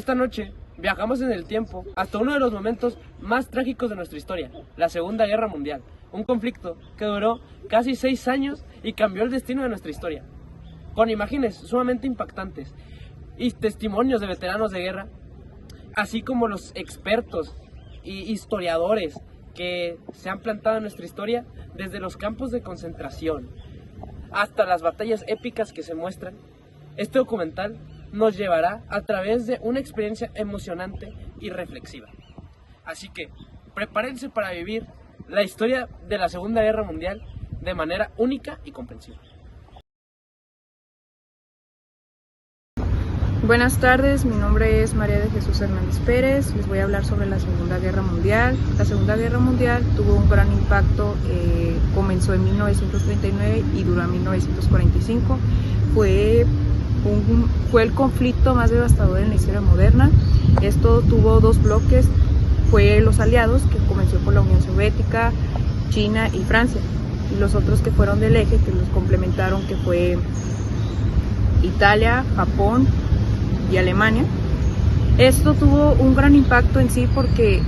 Esta noche viajamos en el tiempo hasta uno de los momentos más trágicos de nuestra historia, la Segunda Guerra Mundial, un conflicto que duró casi 6 años y cambió el destino de nuestra historia. Con imágenes sumamente impactantes y testimonios de veteranos de guerra, así como los expertos y historiadores que se han plantado en nuestra historia, desde los campos de concentración hasta las batallas épicas que se muestran. Este documental nos llevará a través de una experiencia emocionante y reflexiva. Así que prepárense para vivir la historia de la Segunda Guerra Mundial de manera única y comprensiva. Buenas tardes, mi nombre es María de Jesús Hernández Pérez. Les voy a hablar sobre la Segunda Guerra Mundial. La Segunda Guerra Mundial tuvo un gran impacto, comenzó en 1939 y duró en 1945. Fue el conflicto más devastador en la historia moderna. Esto tuvo 2 bloques, fue los aliados, que comenzó por la Unión Soviética, China y Francia, y los otros que fueron del eje, que los complementaron, que fue Italia, Japón y Alemania. Esto tuvo un gran impacto en sí porque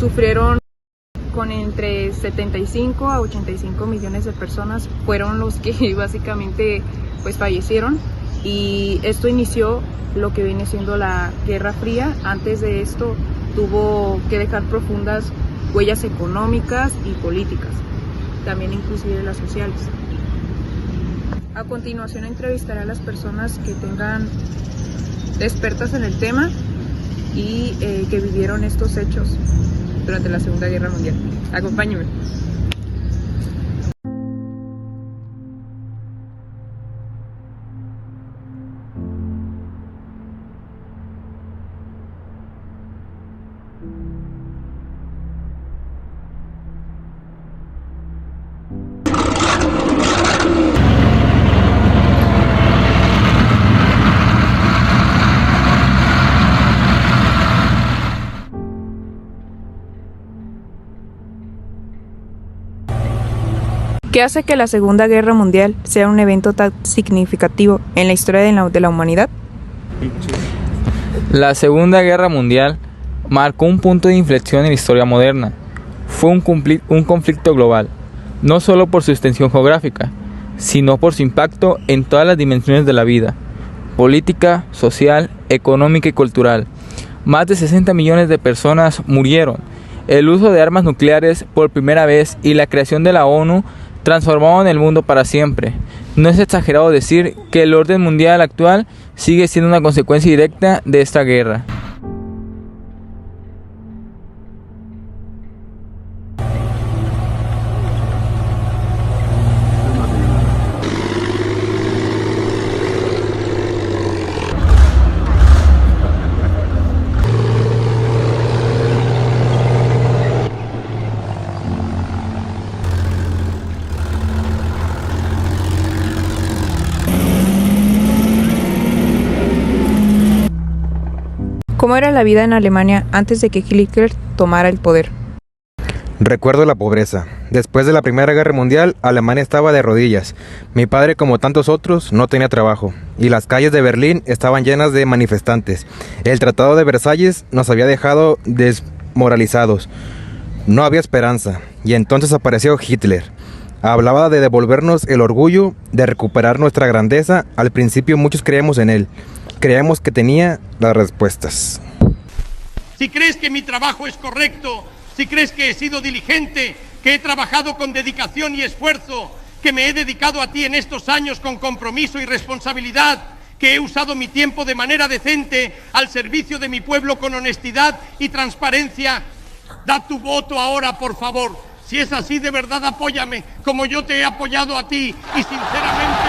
sufrieron con entre 75 a 85 millones de personas, fueron los que básicamente pues fallecieron, y esto inició lo que viene siendo la Guerra Fría. Antes de esto tuvo que dejar profundas huellas económicas y políticas, también inclusive las sociales. A continuación entrevistaré a las personas que tengan expertas en el tema y que vivieron estos hechos durante la Segunda Guerra Mundial. Acompáñenme. ¿Qué hace que la Segunda Guerra Mundial sea un evento tan significativo en la historia de la humanidad? La Segunda Guerra Mundial marcó un punto de inflexión en la historia moderna. Fue un conflicto global, no solo por su extensión geográfica, sino por su impacto en todas las dimensiones de la vida: política, social, económica y cultural. Más de 60 millones de personas murieron. El uso de armas nucleares por primera vez y la creación de la ONU transformaron el mundo para siempre. No es exagerado decir que el orden mundial actual sigue siendo una consecuencia directa de esta guerra. ¿Cómo era la vida en Alemania antes de que Hitler tomara el poder? Recuerdo la pobreza. Después de la Primera Guerra Mundial, Alemania estaba de rodillas. Mi padre, como tantos otros, no tenía trabajo, y las calles de Berlín estaban llenas de manifestantes. El Tratado de Versalles nos había dejado desmoralizados. No había esperanza, y entonces apareció Hitler. Hablaba de devolvernos el orgullo, de recuperar nuestra grandeza. Al principio muchos creíamos en él. Creíamos que tenía las respuestas. Si crees que mi trabajo es correcto, si crees que he sido diligente, que he trabajado con dedicación y esfuerzo, que me he dedicado a ti en estos años con compromiso y responsabilidad, que he usado mi tiempo de manera decente al servicio de mi pueblo con honestidad y transparencia, da tu voto ahora, por favor. Si es así, de verdad apóyame, como yo te he apoyado a ti, y sinceramente...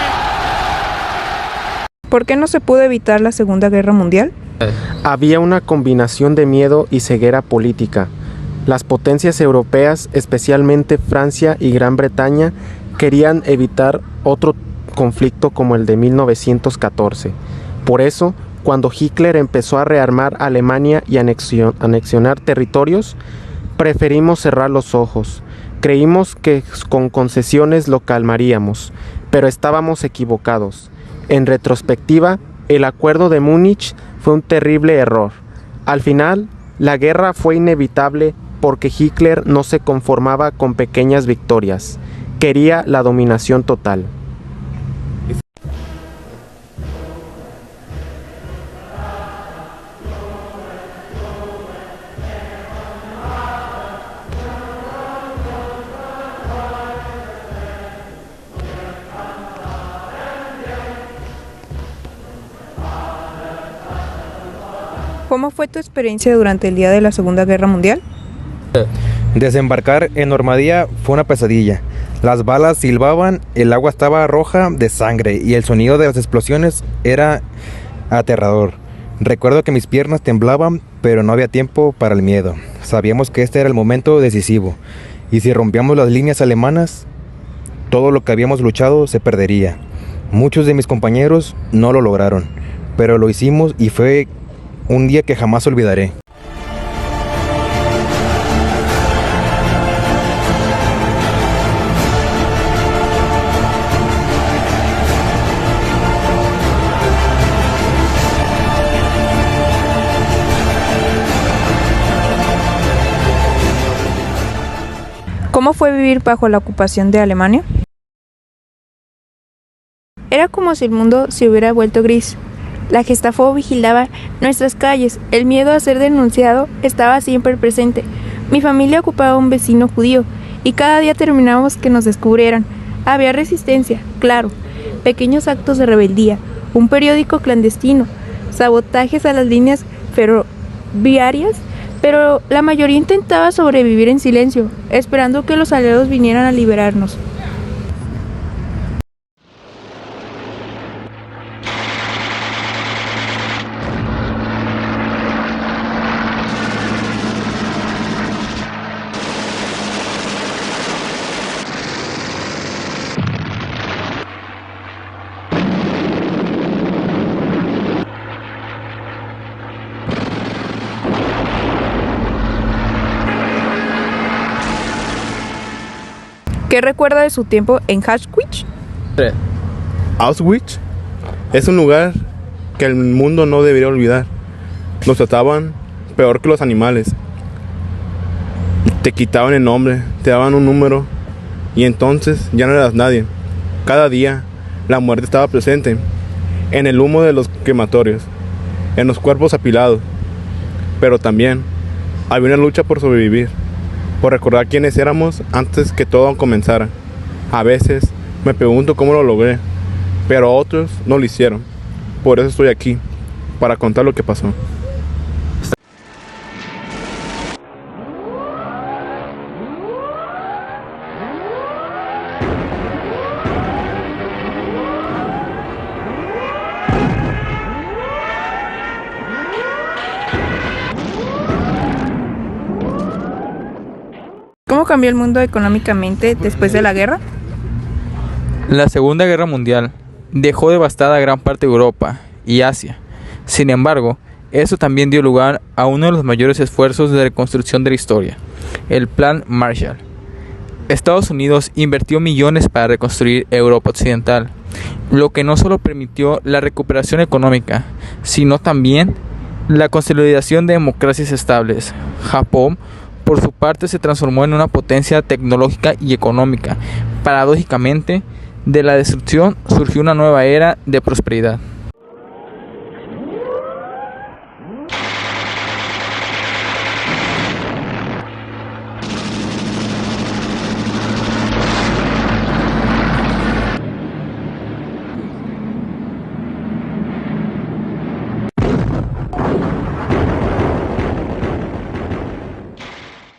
¿Por qué no se pudo evitar la Segunda Guerra Mundial? Había una combinación de miedo y ceguera política. Las potencias europeas, especialmente Francia y Gran Bretaña, querían evitar otro conflicto como el de 1914. Por eso, cuando Hitler empezó a rearmar Alemania y anexionar territorios, preferimos cerrar los ojos. Creímos que con concesiones lo calmaríamos, pero estábamos equivocados. En retrospectiva, el Acuerdo de Múnich fue un terrible error. Al final, la guerra fue inevitable porque Hitler no se conformaba con pequeñas victorias, quería la dominación total. ¿Cómo fue tu experiencia durante el día de la Segunda Guerra Mundial? Desembarcar en Normandía fue una pesadilla. Las balas silbaban, el agua estaba roja de sangre y el sonido de las explosiones era aterrador. Recuerdo que mis piernas temblaban, pero no había tiempo para el miedo. Sabíamos que este era el momento decisivo, y si rompíamos las líneas alemanas, todo lo que habíamos luchado se perdería. Muchos de mis compañeros no lo lograron, pero lo hicimos y fue un día que jamás olvidaré. ¿Cómo fue vivir bajo la ocupación de Alemania? Era como si el mundo se hubiera vuelto gris. La Gestapo vigilaba nuestras calles, el miedo a ser denunciado estaba siempre presente. Mi familia ocupaba un vecino judío y cada día terminábamos que nos descubrieran. Había resistencia, claro, pequeños actos de rebeldía, un periódico clandestino, sabotajes a las líneas ferroviarias, pero la mayoría intentaba sobrevivir en silencio, esperando que los aliados vinieran a liberarnos. ¿Qué recuerda de su tiempo en Auschwitz? Auschwitz es un lugar que el mundo no debería olvidar. Nos trataban peor que los animales. Te quitaban el nombre, te daban un número y entonces ya no eras nadie. Cada día la muerte estaba presente en el humo de los crematorios, en los cuerpos apilados. Pero también había una lucha por sobrevivir, por recordar quiénes éramos antes que todo comenzara. A veces me pregunto cómo lo logré, pero otros no lo hicieron. Por eso estoy aquí, para contar lo que pasó. ¿Cómo cambió el mundo económicamente después de la guerra? La Segunda Guerra Mundial dejó devastada gran parte de Europa y Asia. Sin embargo, eso también dio lugar a uno de los mayores esfuerzos de reconstrucción de la historia, el Plan Marshall. Estados Unidos invirtió millones para reconstruir Europa Occidental, lo que no solo permitió la recuperación económica, sino también la consolidación de democracias estables. Japón, por su parte, se transformó en una potencia tecnológica y económica. Paradójicamente, de la destrucción surgió una nueva era de prosperidad.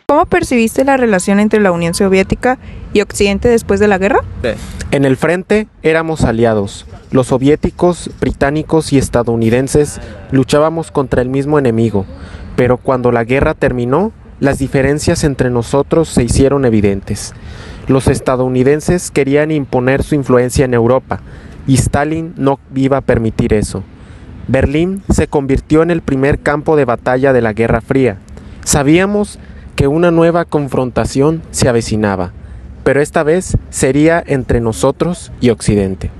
¿Cómo percibiste la relación entre la Unión Soviética y Occidente después de la guerra? En el frente éramos aliados. Los soviéticos, británicos y estadounidenses luchábamos contra el mismo enemigo, pero cuando la guerra terminó, las diferencias entre nosotros se hicieron evidentes. Los estadounidenses querían imponer su influencia en Europa, y Stalin no iba a permitir eso. Berlín se convirtió en el primer campo de batalla de la Guerra Fría. Sabíamos que una nueva confrontación se avecinaba, pero esta vez sería entre nosotros y Occidente.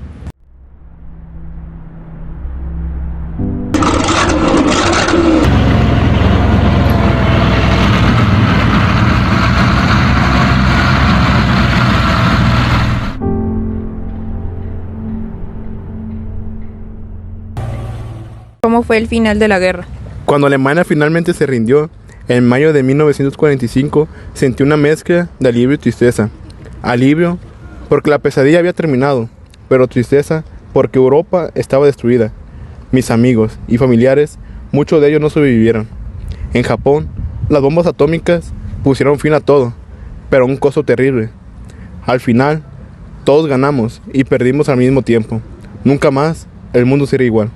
¿Cómo fue el final de la guerra? Cuando Alemania finalmente se rindió, en mayo de 1945, sentí una mezcla de alivio y tristeza. Alivio porque la pesadilla había terminado, pero tristeza porque Europa estaba destruida. Mis amigos y familiares, muchos de ellos no sobrevivieron. En Japón, las bombas atómicas pusieron fin a todo, pero a un costo terrible. Al final, todos ganamos y perdimos al mismo tiempo. Nunca más el mundo será igual.